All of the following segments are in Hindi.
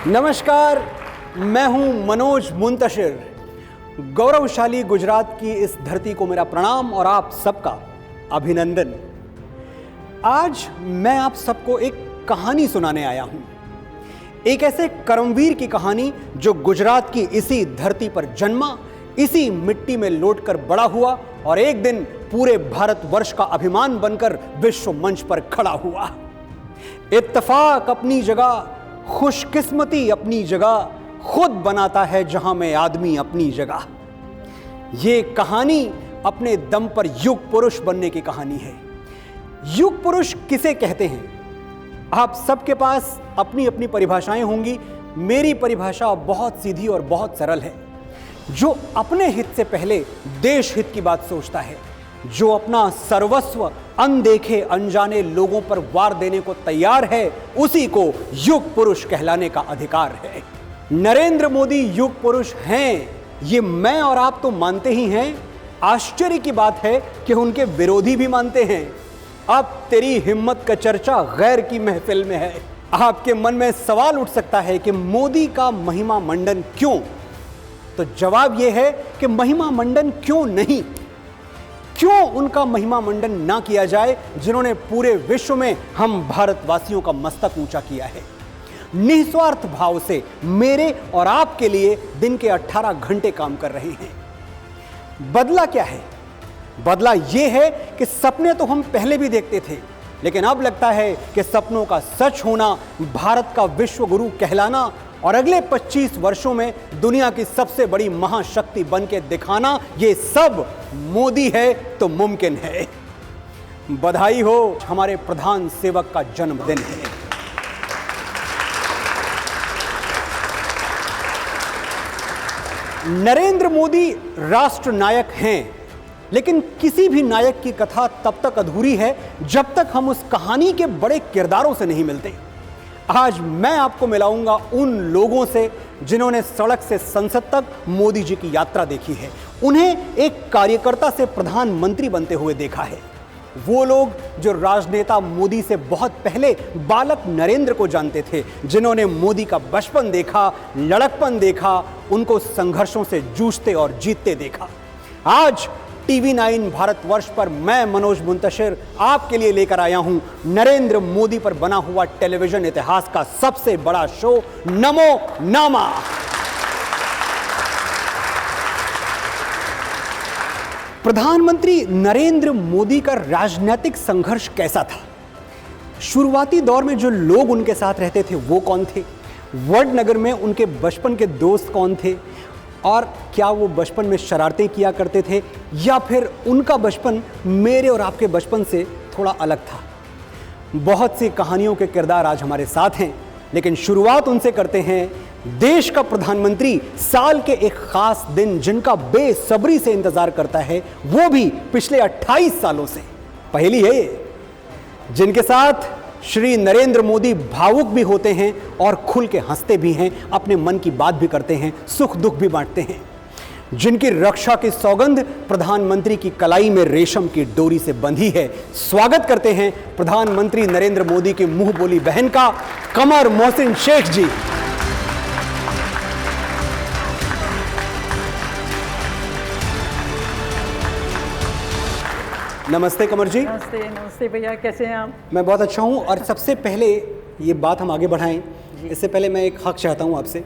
नमस्कार, मैं हूं मनोज मुंतशिर। गौरवशाली गुजरात की इस धरती को मेरा प्रणाम और आप सबका अभिनंदन। आज मैं आप सबको एक कहानी सुनाने आया हूं, एक ऐसे कर्मवीर की कहानी जो गुजरात की इसी धरती पर जन्मा, इसी मिट्टी में लौटकर बड़ा हुआ और एक दिन पूरे भारतवर्ष का अभिमान बनकर विश्व मंच पर खड़ा हुआ। इत्तेफाक अपनी जगह, खुशकिस्मती अपनी जगह, खुद बनाता है जहां में आदमी अपनी जगह। ये कहानी अपने दम पर युग पुरुष बनने की कहानी है। युग पुरुष किसे कहते हैं? आप सबके पास अपनी अपनी परिभाषाएं होंगी। मेरी परिभाषा बहुत सीधी और बहुत सरल है। जो अपने हित से पहले देश हित की बात सोचता है, जो अपना सर्वस्व अनदेखे अनजाने लोगों पर वार देने को तैयार है, उसी को युग पुरुष कहलाने का अधिकार है। नरेंद्र मोदी युग पुरुष हैं, ये मैं और आप तो मानते ही हैं। आश्चर्य की बात है कि उनके विरोधी भी मानते हैं। अब तेरी हिम्मत का चर्चा गैर की महफिल में है। आपके मन में सवाल उठ सकता है कि मोदी का महिमा मंडन क्यों? तो जवाब यह है कि महिमा मंडन क्यों नहीं? क्यों उनका महिमा मंडन ना किया जाए जिन्होंने पूरे विश्व में हम भारतवासियों का मस्तक ऊंचा किया है। निस्वार्थ भाव से मेरे और आपके लिए दिन के 18 घंटे काम कर रहे हैं। बदला क्या है? बदला यह है कि सपने तो हम पहले भी देखते थे, लेकिन अब लगता है कि सपनों का सच होना, भारत का विश्व गुरु कहलाना और अगले 25 वर्षों में दुनिया की सबसे बड़ी महाशक्ति बन के दिखाना, ये सब मोदी है तो मुमकिन है। बधाई हो, हमारे प्रधान सेवक का जन्मदिन है। नरेंद्र मोदी राष्ट्र नायक हैं, लेकिन किसी भी नायक की कथा तब तक अधूरी है जब तक हम उस कहानी के बड़े किरदारों से नहीं मिलते। आज मैं आपको मिलाऊंगा उन लोगों से जिन्होंने सड़क से संसद तक मोदी जी की यात्रा देखी है, उन्हें एक कार्यकर्ता से प्रधानमंत्री बनते हुए देखा है। वो लोग जो राजनेता मोदी से बहुत पहले बालक नरेंद्र को जानते थे, जिन्होंने मोदी का बचपन देखा, लड़कपन देखा, उनको संघर्षों से जूझते और जीतते देखा। आज टीवी 9 भारतवर्ष पर मैं मनोज मुंतशिर आपके लिए लेकर आया हूं नरेंद्र मोदी पर बना हुआ टेलीविजन इतिहास का सबसे बड़ा शो, नमो नामा। प्रधानमंत्री नरेंद्र मोदी का राजनीतिक संघर्ष कैसा था? शुरुआती दौर में जो लोग उनके साथ रहते थे वो कौन थे? वडनगर में उनके बचपन के दोस्त कौन थे? और क्या वो बचपन में शरारतें किया करते थे, या फिर उनका बचपन मेरे और आपके बचपन से थोड़ा अलग था? बहुत सी कहानियों के किरदार आज हमारे साथ हैं, लेकिन शुरुआत उनसे करते हैं, देश का प्रधानमंत्री साल के एक खास दिन जिनका बेसब्री से इंतजार करता है, वो भी पिछले 28 सालों से। पहली है ये, जिनके साथ श्री नरेंद्र मोदी भावुक भी होते हैं और खुल के हंसते भी हैं, अपने मन की बात भी करते हैं, सुख दुख भी बांटते हैं, जिनकी रक्षा की सौगंध प्रधानमंत्री की कलाई में रेशम की डोरी से बंधी है। स्वागत करते हैं प्रधानमंत्री नरेंद्र मोदी की मुंह बोली बहन का, कमर मोहसिन शेख जी। नमस्ते कमर जी। नमस्ते। नमस्ते भैया, कैसे हैं आप? मैं बहुत अच्छा हूँ। और सबसे पहले ये बात हम आगे बढ़ाएं, इससे पहले मैं एक हक चाहता हूँ आपसे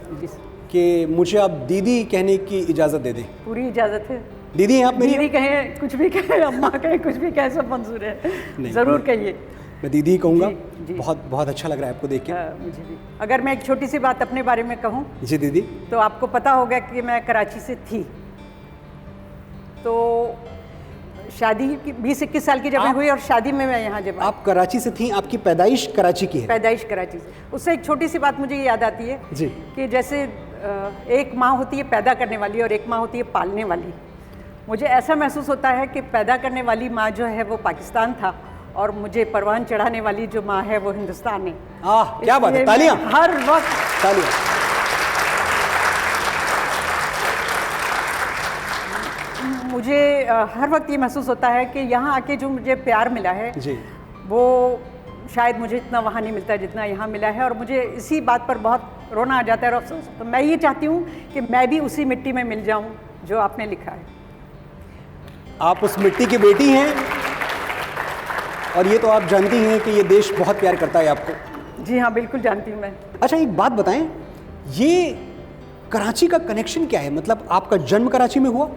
कि मुझे आप दीदी कहने की इजाज़त दे दें। पूरी इजाज़त है। दीदी हैं आप मेरी? दीदी कहें, कुछ भी कहें, अम्मा कहें, कुछ भी कहें, सब मंजूर है। ज़रूर कहिए। मैं दीदी ही कहूँगा। जी। बहुत बहुत अच्छा लग रहा है आपको देख के। मुझे भी। अगर मैं एक छोटी सी बात अपने बारे में कहूँ जी दीदी, तो आपको पता होगा कि मैं कराची से थी। तो शादी 20-21 साल की जब मैं हुई और शादी में मैं यहाँ जब आप कराची से थी, आपकी पैदाइश कराची की है? पैदाइश कराची से। उससे एक छोटी सी बात मुझे याद आती है जी, कि जैसे एक माँ होती है पैदा करने वाली और एक माँ होती है पालने वाली। मुझे ऐसा महसूस होता है कि पैदा करने वाली माँ जो है वो पाकिस्तान था और मुझे परवान चढ़ाने वाली जो माँ है वो हिंदुस्तान है। क्या बात है, तालियां हर वक्त। तालियां। मुझे हर वक्त ये महसूस होता है कि यहाँ आके जो मुझे प्यार मिला है जी, वो शायद मुझे इतना वहाँ नहीं मिलता जितना यहाँ मिला है। और मुझे इसी बात पर बहुत रोना आ जाता है और अफसोस। तो मैं ये चाहती हूँ कि मैं भी उसी मिट्टी में मिल जाऊँ जो आपने लिखा है। आप उस मिट्टी की बेटी हैं और ये तो आप जानती हैं कि ये देश बहुत प्यार करता है आपको। जी हाँ, बिल्कुल जानती हूँ मैं। अच्छा, एक बात बताएं, ये कराची का कनेक्शन क्या है? मतलब आपका जन्म कराची में हुआ?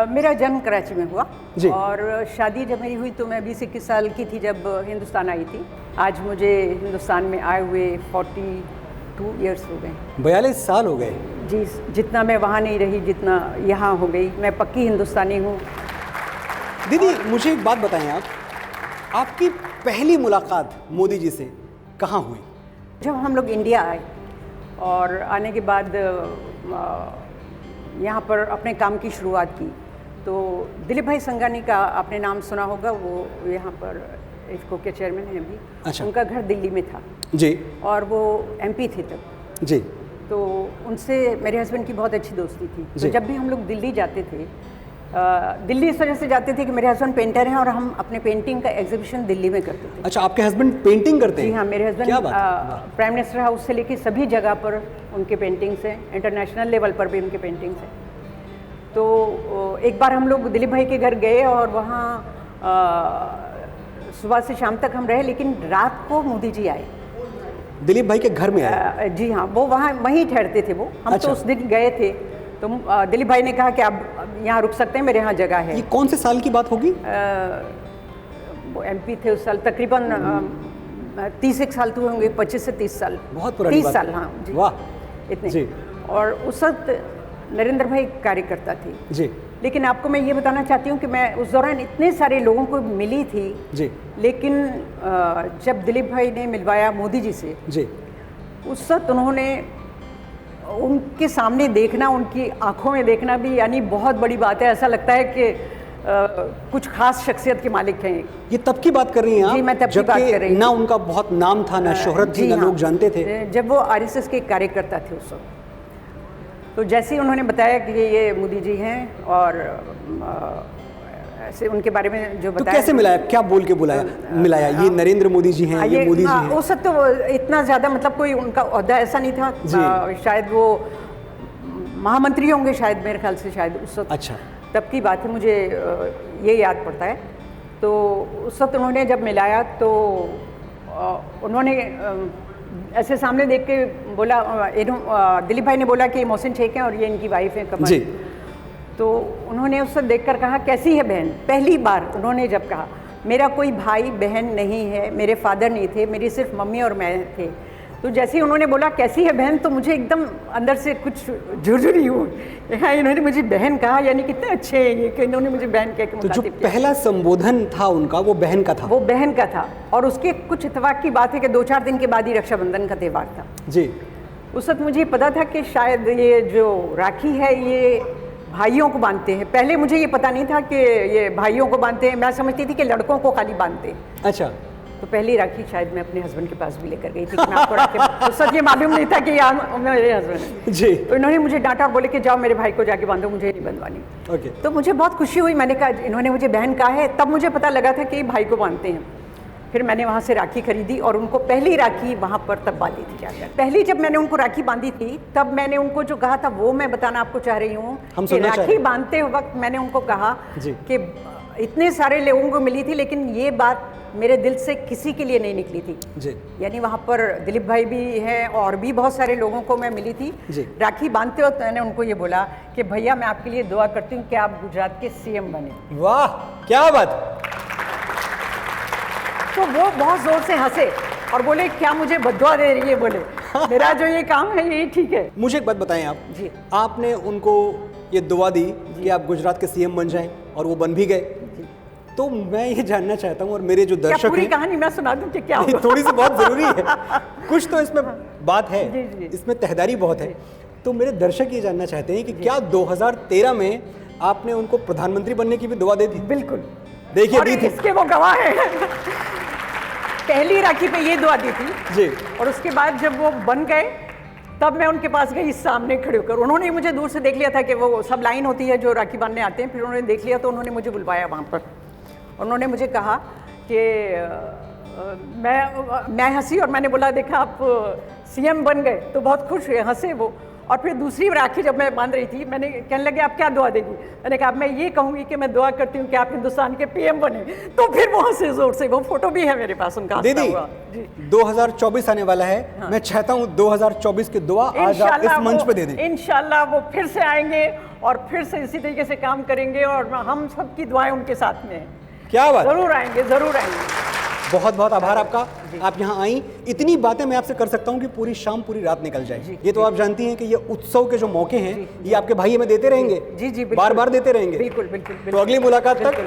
मेरा जन्म कराची में हुआ जी। और शादी जब मेरी हुई तो मैं 20-21 साल की थी जब हिंदुस्तान आई थी। आज मुझे हिंदुस्तान में आए हुए 42 ईयर्स हो गए। 42 साल हो गए। जी, जितना मैं वहाँ नहीं रही जितना यहाँ हो गई। मैं पक्की हिंदुस्तानी हूँ। दीदी, मुझे एक बात बताएं, आपकी पहली मुलाकात मोदी जी से कहाँ हुई? जब हम लोग इंडिया आए और आने के बाद यहाँ पर अपने काम की शुरुआत की तो दिलीप भाई संघानी का आपने नाम सुना होगा। वो यहाँ पर इफ़को के चेयरमैन हैं अभी। अच्छा। उनका घर दिल्ली में था जी। और वो एमपी थे तब। जी। तो उनसे मेरे हस्बैंड की बहुत अच्छी दोस्ती थी। जी। तो जब भी हम लोग दिल्ली जाते थे, दिल्ली इस वजह से जाते थे कि मेरे हस्बैंड पेंटर हैं और हम अपने पेंटिंग का एग्जीबिशन दिल्ली में करते थे। अच्छा, आपके हस्बैंड पेंटिंग करते हैं? जी हाँ, मेरे क्या हस्बैंड बात है? प्राइम मिनिस्टर हाउस से लेके सभी जगह पर उनके पेंटिंग्स हैं, इंटरनेशनल लेवल पर भी उनके पेंटिंग्स हैं। तो एक बार हम लोग दिलीप भाई के घर गए और वहाँ सुबह से शाम तक हम रहे, लेकिन रात को मोदी जी आए। दिलीप भाई के घर में आए? जी हाँ, वो वहाँ वहीं ठहरते थे वो। हम अच्छा। तो उस दिन गए थे तो दिलीप भाई ने कहा कि आप यहाँ रुक सकते हैं, मेरे यहाँ जगह है। ये कौन से साल की बात होगी? वो एमपी थे उस साल, तकरीबन 30 साल तो होंगे, 25 से 30 साल। बहुत पुरानी 30 बात। साल, हाँ जी। वाह, इतने जी। और उस वक्त नरेंद्र भाई कार्यकर्ता थे। जी। लेकिन आपको मैं ये बताना चाहती हूँ कि मैं उस दौरान इतने सारे लोगों को मिली थी। जी। लेकिन जब दिलीप भाई ने मिलवाया मोदी जी से, जी। उस वक्त उन्होंने उनके सामने देखना, उनकी आंखों में देखना भी यानी बहुत बड़ी बात है। ऐसा लगता है कि कुछ खास शख्सियत के मालिक हैं। ये तब की बात कर रही हैं आप? जी, मैं तब की बात कर रही हूँ। ना उनका बहुत नाम था, ना शोहरत थी, जी ना हाँ, लोग जानते थे। जब वो आरएसएस के कार्यकर्ता थे उस वक्त। तो जैसे ही उन्होंने बताया कि ये मोदी जी हैं और ऐसे उनके बारे में जो तो बताया। कैसे मिलाया? क्या बोल के बुलाया, मिलाया? ये नरेंद्र मोदी जी हैं, ये मोदी जी हैं? उस वक्त तो इतना ज़्यादा मतलब कोई उनका ओहदा ऐसा नहीं था। शायद वो महामंत्री होंगे शायद, मेरे ख्याल से शायद उस वक्त। अच्छा। तब की बात है, मुझे ये याद पड़ता है। तो उस वक्त उन्होंने जब मिलाया तो उन्होंने ऐसे सामने देख के बोला, दिलीप भाई ने बोला कि मोहसिन शेख हैं और ये इनकी वाइफ है कमल। जी। तो उन्होंने उससे देखकर कहा, कैसी है बहन? पहली बार उन्होंने जब कहा, मेरा कोई भाई बहन नहीं है, मेरे फादर नहीं थे, मेरी सिर्फ मम्मी और मैं थे। तो जैसे ही उन्होंने बोला कैसी है बहन, तो मुझे एकदम अंदर से कुछ झुरझुरी हुई। हाँ, इन्होंने मुझे बहन कहा, यानी कितने अच्छे हैं ये कि इन्होंने मुझे बहन कह के तो जो मुखातिब किया। पहला संबोधन था उनका, वो बहन का था? वो बहन का था। और उसके कुछ इत्तेफाक की बात है कि 2-4 दिन के बाद ही रक्षाबंधन का त्यौहार था। जी। उस वक्त मुझे पता था कि शायद ये जो राखी है ये भाइयों को बांधते हैं। पहले मुझे ये पता नहीं था कि ये भाइयों को बांधते हैं, मैं समझती थी कि लड़कों को खाली बांधते हैं। अच्छा। तो पहली राखी शायद मैं अपने हस्बैंड के पास भी लेकर गई थी कि मैं आपको राखी उस वक्त ये मालूम नहीं था कि मेरे हस्बैंड है। जी। तो इन्होंने मुझे डांटा और बोले कि जाओ मेरे भाई को जाके बांधो, मुझे नहीं बंधवानी। ओके। तो मुझे बहुत खुशी हुई। मैंने कहा इन्होंने मुझे बहन कहा है, तब मुझे पता लगा था कि भाई को बांधते हैं। फिर मैंने वहाँ से राखी खरीदी और उनको पहली राखी वहाँ पर तब बांधी थी जाकर। पहली जब मैंने उनको राखी बांधी थी तब मैंने उनको जो कहा था वो मैं बताना आपको चाह रही हूँ कि राखी बांधते वक्त मैंने उनको कहा कि इतने सारे लोगों को मिली थी लेकिन ये बात मेरे दिल से किसी के लिए नहीं निकली थी जी। यानी वहाँ पर दिलीप भाई भी हैं और भी बहुत सारे लोगों को मैं मिली थी जी। राखी बांधते वक्त मैंने उनको ये बोला कि भैया मैं आपके लिए दुआ करती हूँ कि आप गुजरात के सीएम बने। वाह क्या बात। तो वो बहुत जोर से हंसे और बोले क्या मुझे बद्दुआ दे रही है, बोले मेरा जो ये काम है ये ठीक है। मुझे एक बात बताएं आप जी। आपने उनको ये दुआ दी कि आप गुजरात के सीएम बन जाएं और वो बन भी गए, तो मैं ये जानना चाहता हूँ और मेरे जो दर्शक पूरी हैं, कहानी मैं सुना दूं कि क्या हुआ? थोड़ी सी बहुत जरूरी है, कुछ तो इसमें बात है, जी, जी। इसमें तहदारी बहुत है। तो मेरे दर्शक ये जानना चाहते हैं कि क्या 2013 में आपने उनको प्रधानमंत्री बनने की भी दुआ दे दी? बिल्कुल। देखिए और दी थी। इसके वो गवाह है। पहली राखी पे ये दुआ दी थी जी। और उसके बाद जब वो बन गए तब मैं उनके पास गई सामने खड़े होकर। उन्होंने मुझे दूर से देख लिया था कि वो सब लाइन होती है जो राखी बांधने आते हैं, फिर उन्होंने देख लिया तो उन्होंने मुझे बुलवाया वहाँ पर। उन्होंने मुझे कहा कि मैं हंसी और मैंने बोला देखा आप सीएम बन गए, तो बहुत खुश हुए, हंसे वो। और फिर दूसरी राखी जब मैं बांध रही थी, मैंने कहने लगे आप क्या दुआ देगी, मैंने कहा मैं ये कहूँगी कि मैं दुआ करती हूँ कि आप हिंदुस्तान के पीएम बने। तो फिर वो हंसे जोर से, वो फोटो भी है मेरे पास उनका हंसता दीदी हुआ। जी 2024 आने वाला है, मैं चाहता हूँ 2024 की दुआ आज आप इस मंच पे दे दें। इंशाल्लाह वो फिर से आएंगे और फिर से इसी तरीके से काम करेंगे और हम सबकी दुआएं उनके साथ में हैं। क्या बात, जरूर आएंगे, जरूर आएंगे। बहुत बहुत आभार आपका, आप यहाँ आई। इतनी बातें मैं आपसे कर सकता हूँ कि पूरी शाम पूरी रात निकल जाए। ये तो आप जानती हैं कि ये उत्सव के जो मौके हैं ये आपके भाई हमें देते रहेंगे, जी जी बार बार देते रहेंगे। बिल्कुल बिल्कुल, तो अगली मुलाकात तक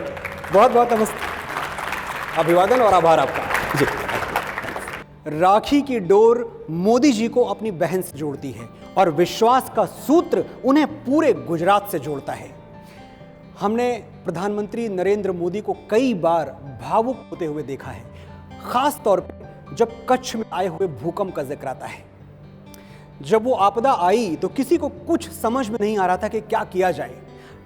बहुत बहुत नमस्ते, अभिवादन और आभार आपका जी। राखी की डोर मोदी जी को अपनी बहन से जोड़ती है और विश्वास का सूत्र उन्हें पूरे गुजरात से जोड़ता है। हमने प्रधानमंत्री नरेंद्र मोदी को कई बार भावुक होते हुए देखा है, खास तौर पे जब कच्छ में आए हुए भूकंप का जिक्र आता है। जब वो आपदा आई तो किसी को कुछ समझ में नहीं आ रहा था कि क्या किया जाए,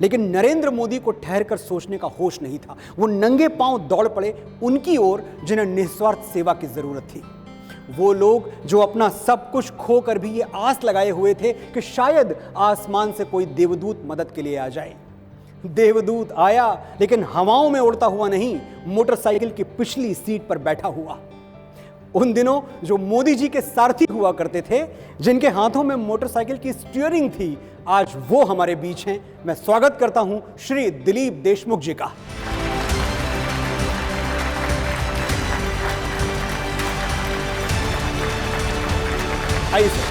लेकिन नरेंद्र मोदी को ठहर कर सोचने का होश नहीं था। वो नंगे पांव दौड़ पड़े उनकी ओर जिन्हें निस्वार्थ सेवा की जरूरत थी। वो लोग जो अपना सब कुछ खोकर भी ये आस लगाए हुए थे कि शायद आसमान से कोई देवदूत मदद के लिए आ जाए। देवदूत आया, लेकिन हवाओं में उड़ता हुआ नहीं, मोटरसाइकिल की पिछली सीट पर बैठा हुआ। उन दिनों जो मोदी जी के सारथी हुआ करते थे, जिनके हाथों में मोटरसाइकिल की स्टीयरिंग थी, आज वो हमारे बीच हैं। मैं स्वागत करता हूं श्री दिलीप देशमुख जी का। आइए सर।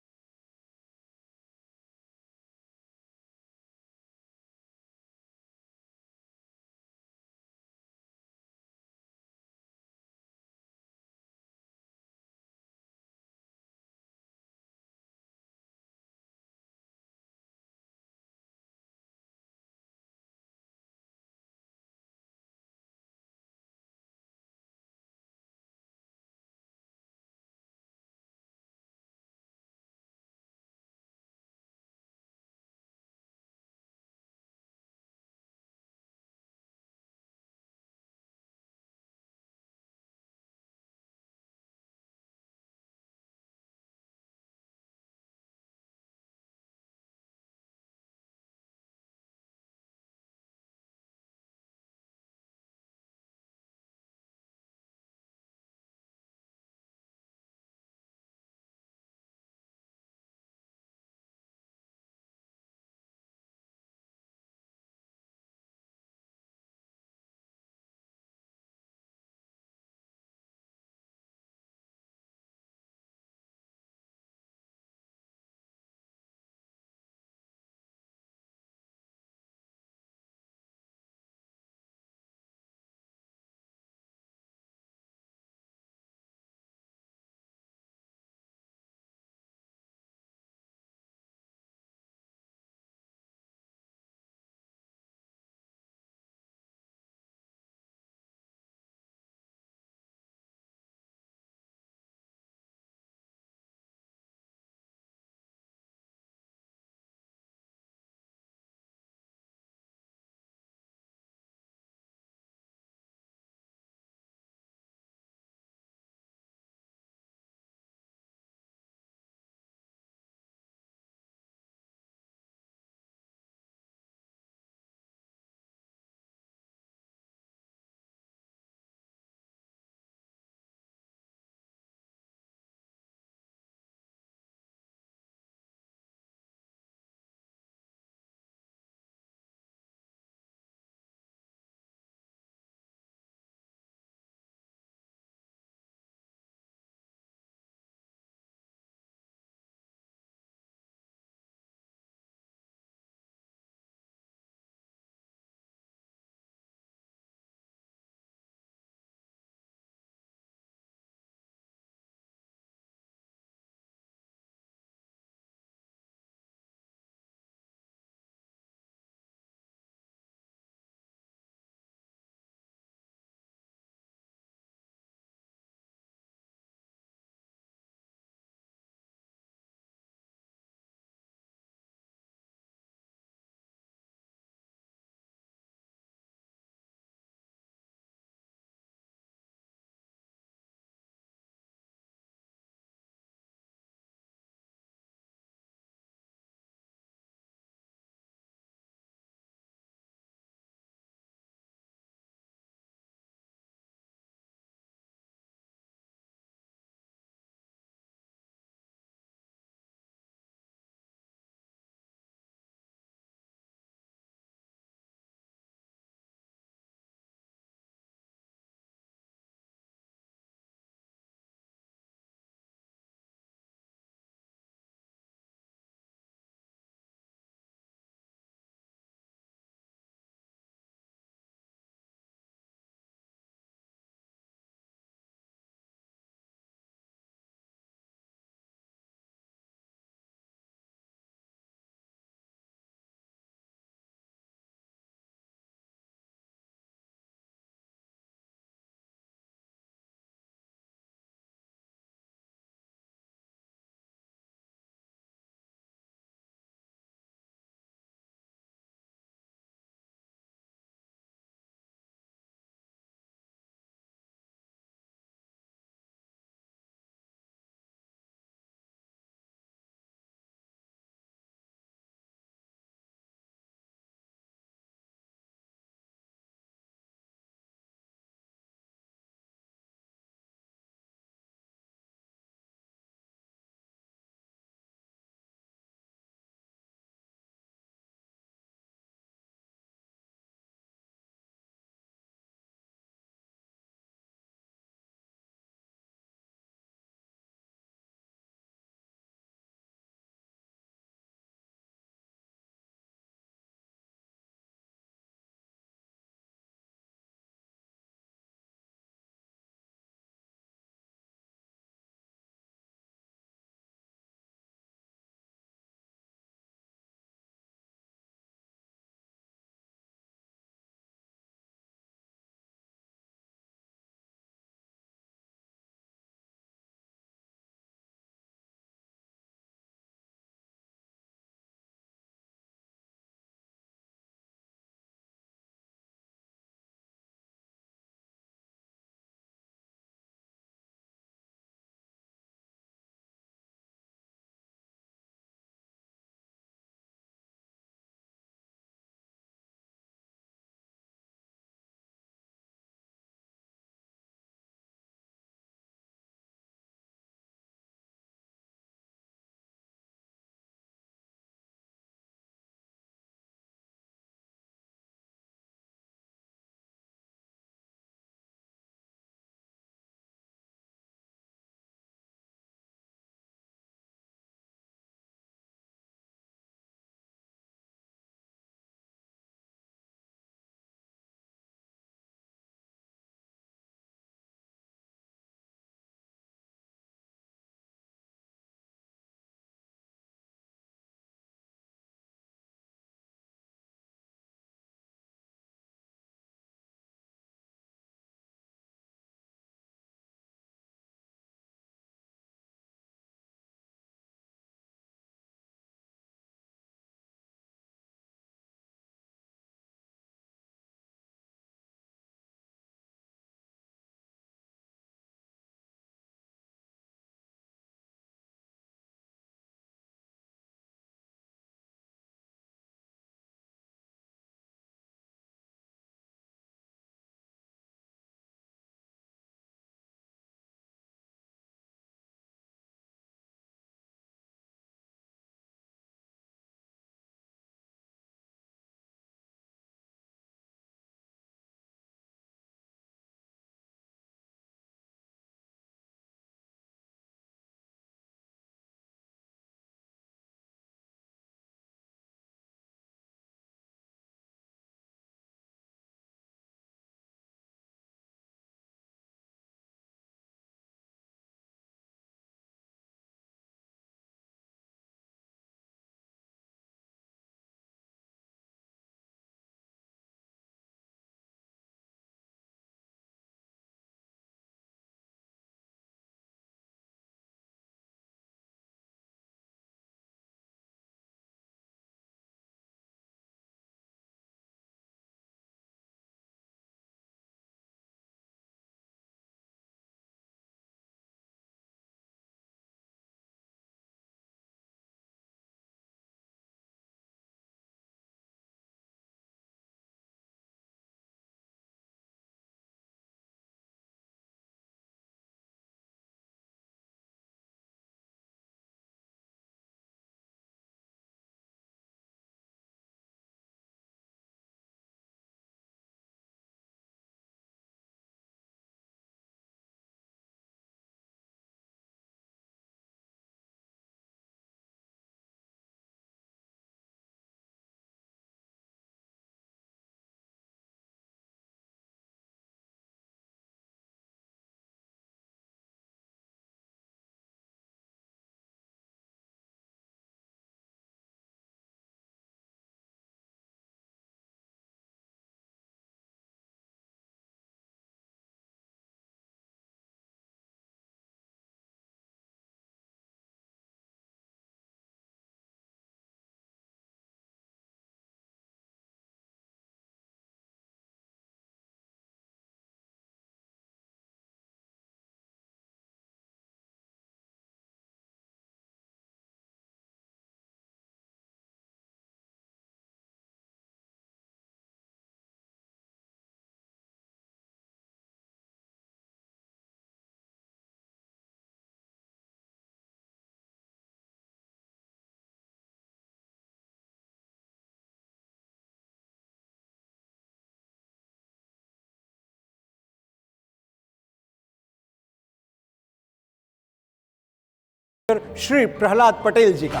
श्री प्रहलाद पटेल जी का।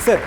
सर,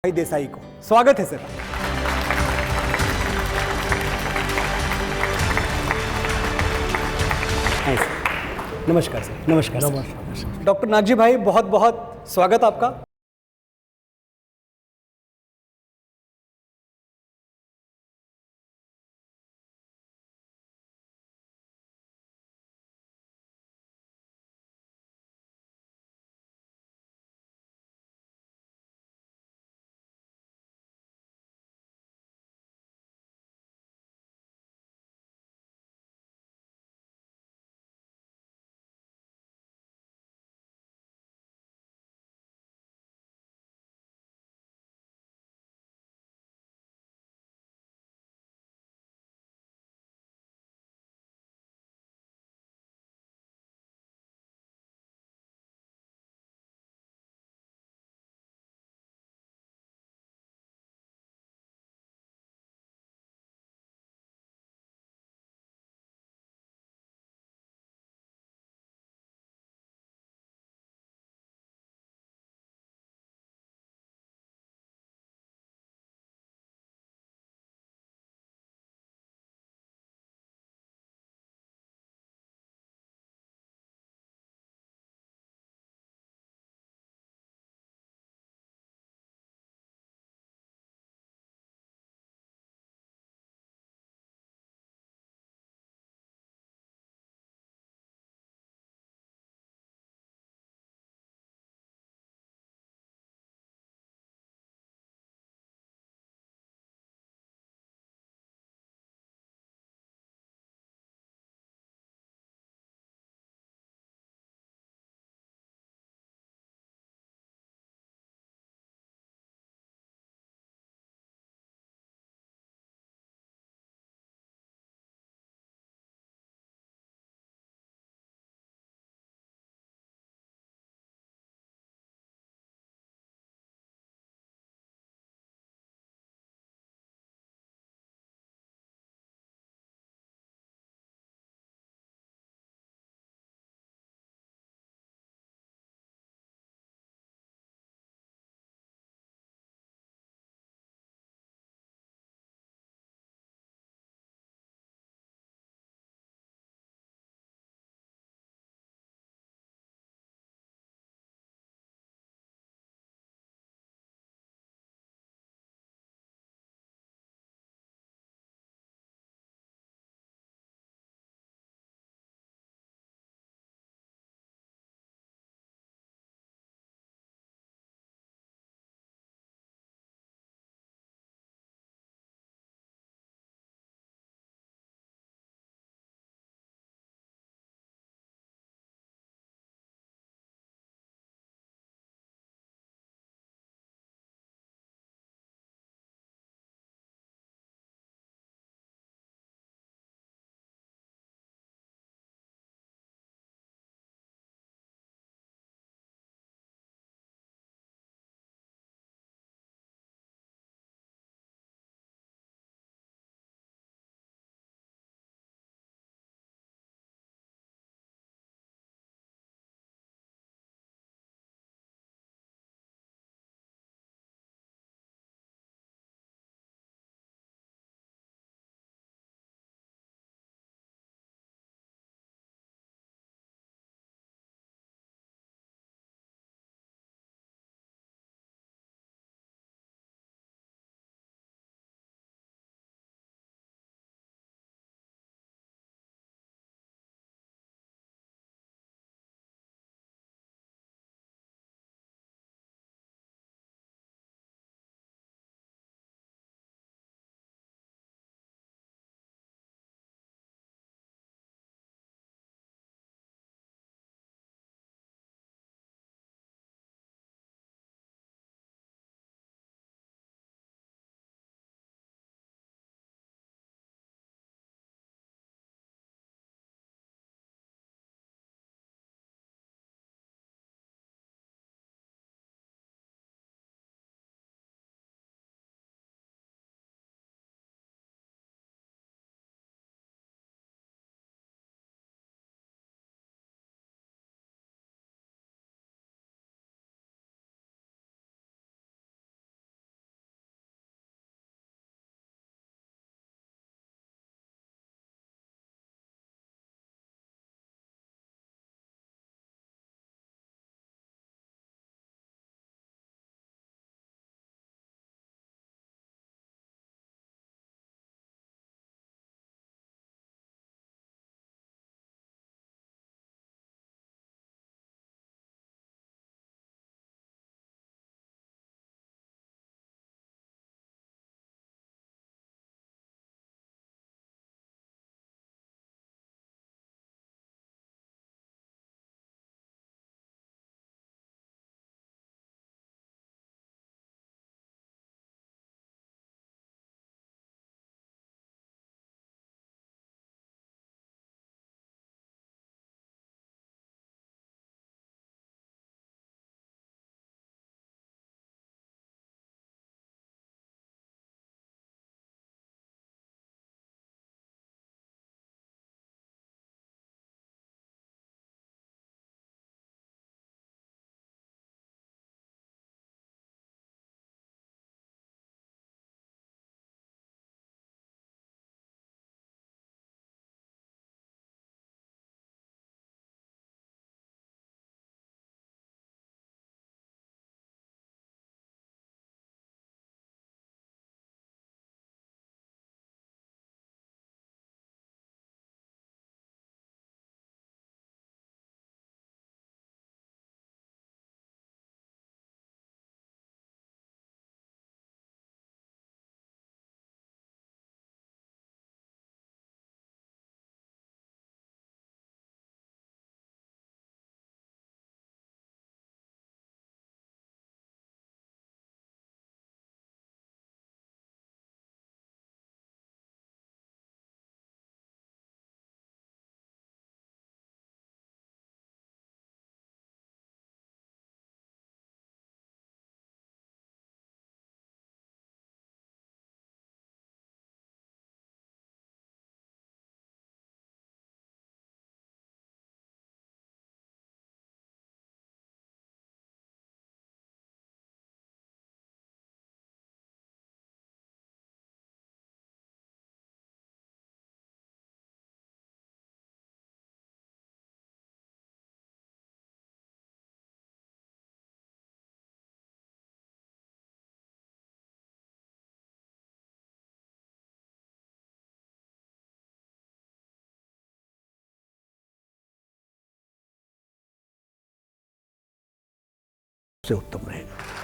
भाई देसाई को स्वागत है सर। हाँ सर, नमस्कार सर। नमस्कार सर। डॉक्टर नागजी भाई, बहुत बहुत स्वागत आपका। से उत्तम रहेगा।